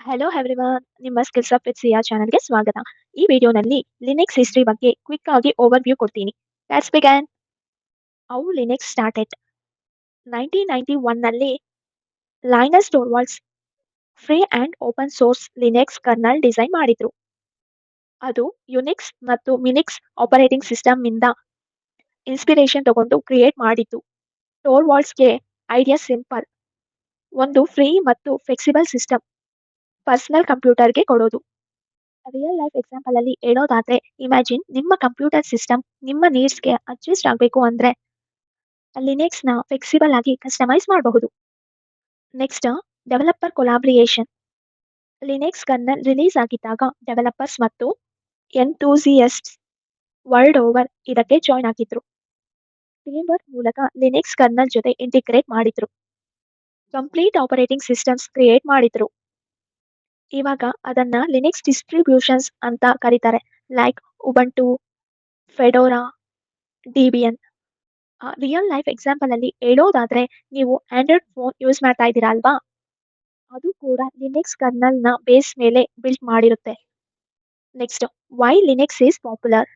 Hello everyone, ನಿಮ್ಮ skills up with Siya ಚಾನಲ್ಗೆ ಸ್ವಾಗತ. ಈ ವಿಡಿಯೋನಲ್ಲಿ ಲಿನಕ್ಸ್ ಹಿಸ್ಟ್ರಿ ಬಗ್ಗೆ ಕ್ವಿಕ್ ಆಗಿ ಓವರ್ ವ್ಯೂ ಕೊಡ್ತೀನಿ. Let's begin. How Linux started. 1991 ನಲ್ಲಿ Linus Torvalds free and open source Linux kernel design ಮಾಡಿದ್ರು. ಅದು ಯುನಿಕ್ಸ್ ಮತ್ತು ಮಿನಿಕ್ಸ್ ಆಪರೇಟಿಂಗ್ ಸಿಸ್ಟಮ್ ಇಂದ ಇನ್ಸ್ಪಿರೇಷನ್ ತಗೊಂಡು ಕ್ರಿಯೇಟ್ ಮಾಡಿತ್ತು. ಟೋರ್ವಾಲ್ಡ್ಸ್ಗೆ ಐಡಿಯಾ ಸಿಂಪಲ್: ಒಂದು ಫ್ರೀ ಮತ್ತು ಫ್ಲೆಕ್ಸಿಬಲ್ ಸಿಸ್ಟಮ್ ಪರ್ಸನಲ್ ಕಂಪ್ಯೂಟರ್ಗೆ ಕೊಡೋದು. ರಿಯಲ್ ಲೈಫ್ ಎಕ್ಸಾಂಪಲ್ ಅಲ್ಲಿ ಹೇಳೋದಾದ್ರೆ, ಇಮ್ಯಾಜಿನ್ ನಿಮ್ಮ ಕಂಪ್ಯೂಟರ್ ಸಿಸ್ಟಮ್ ನಿಮ್ಮ ನೀಡ್ಸ್ಗೆ ಅಡ್ಜಸ್ಟ್ ಆಗಬೇಕು ಅಂದ್ರೆ ಲಿನಕ್ಸ್ ನ ಫ್ಲೆಕ್ಸಿಬಲ್ ಆಗಿ ಕಸ್ಟಮೈಸ್ ಮಾಡಬಹುದು. Next, developer collaboration. Linux kernel release ಆಗಿದ್ದಾಗ ಡೆವಲಪರ್ಸ್ ಮತ್ತು ಎಂಥೂಸಿಯಸ್ಟ್ಸ್ ವರ್ಲ್ಡ್ ಓವರ್ ಇದಕ್ಕೆ ಜಾಯ್ನ್ ಆಗಿದ್ರು. ಟೀಮ್ ವರ್ಕ್ ಮೂಲಕ ಲಿನಕ್ಸ್ ಕರ್ನಲ್ ಜೊತೆ ಇಂಟಿಗ್ರೇಟ್ ಮಾಡಿದ್ರು. ಕಂಪ್ಲೀಟ್ ಆಪರೇಟಿಂಗ್ ಸಿಸ್ಟಮ್ಸ್ ಕ್ರಿಯೇಟ್ ಮಾಡಿದ್ರು. ಇವಾಗ ಅದನ್ನ ಲಿನಕ್ಸ್ ಡಿಸ್ಟ್ರಿಬ್ಯೂಷನ್ಸ್ ಅಂತ ಕರೀತಾರೆ, like Ubuntu, Fedora, Debian. Real life example ಅಲ್ಲಿ ಹೇಳೋದಾದ್ರೆ, ನೀವು ಆಂಡ್ರಾಯ್ಡ್ ಫೋನ್ ಯೂಸ್ ಮಾಡ್ತಾ ಇದ್ದೀರಾ ಅಲ್ವಾ, ಅದು ಕೂಡ ಲಿನಕ್ಸ್ ಕರ್ನಲ್ ನ ಬೇಸ್ ಮೇಲೆ ಬಿಲ್ಟ್ ಮಾಡಿರುತ್ತೆ. Next, why Linux is popular.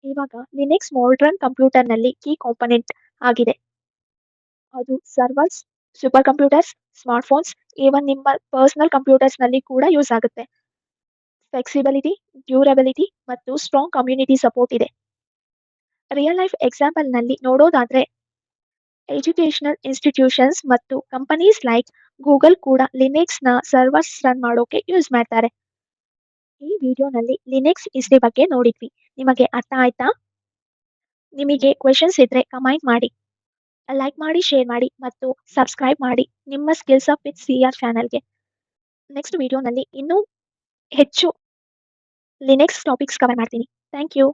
ಇವಾಗ ಲಿನಕ್ಸ್ ಮಾಡರ್ನ್ ಕಂಪ್ಯೂಟರ್ ನಲ್ಲಿ ಕೀ ಕಾಂಪೊನೆಂಟ್ ಆಗಿದೆ. ಅದು servers, super computers, smartphones, even ನಿಮ್ಮ ಪರ್ಸನಲ್ ಕಂಪ್ಯೂಟರ್ಸ್ ನಲ್ಲಿ ಕೂಡ ಯೂಸ್ ಆಗುತ್ತೆ. ಫ್ಲೆಕ್ಸಿಬಿಲಿಟಿ, ಡ್ಯೂರಬಿಲಿಟಿ ಮತ್ತು ಸ್ಟ್ರಾಂಗ್ ಕಮ್ಯುನಿಟಿ ಸಪೋರ್ಟ್ ಇದೆ. ರಿಯಲ್ ಲೈಫ್ ಎಕ್ಸಾಂಪಲ್ ನಲ್ಲಿ ನೋಡೋದಾದ್ರೆ, ಎಜುಕೇಶನಲ್ ಇನ್ಸ್ಟಿಟ್ಯೂಷನ್ಸ್ ಮತ್ತು ಕಂಪನೀಸ್ ಲೈಕ್ ಗೂಗಲ್ ಕೂಡ ಲಿನಕ್ಸ್ ನ ಸರ್ವರ್ಸ್ ರನ್ ಮಾಡೋಕೆ ಯೂಸ್ ಮಾಡ್ತಾರೆ. ಈ ವಿಡಿಯೋನಲ್ಲಿ ಲಿನಕ್ಸ್ ಹಿಸ್ಟ್ರಿ ಬಗ್ಗೆ ನೋಡಿದ್ವಿ. ನಿಮಗೆ ಅರ್ಥ ಆಯ್ತಾ? ನಿಮಗೆ ಕ್ವೆಶನ್ಸ್ ಇದ್ರೆ ಕಮೆಂಟ್ ಮಾಡಿ, ಲೈಕ್ ಮಾಡಿ, ಶೇರ್ ಮಾಡಿ ಮತ್ತು ಸಬ್ಸ್ಕ್ರೈಬ್ ಮಾಡಿ ನಿಮ್ಮ ಸ್ಕಿಲ್ಸ್ ಅಪ್ ವಿತ್ ಸಿಆರ್ ಚಾನಲ್ಗೆ. ನೆಕ್ಸ್ಟ್ ವಿಡಿಯೋನಲ್ಲಿ ಇನ್ನೂ ಹೆಚ್ಚು ಲಿನಕ್ಸ್ ಟಾಪಿಕ್ಸ್ ಕವರ್ ಮಾಡ್ತೀನಿ. Thank you.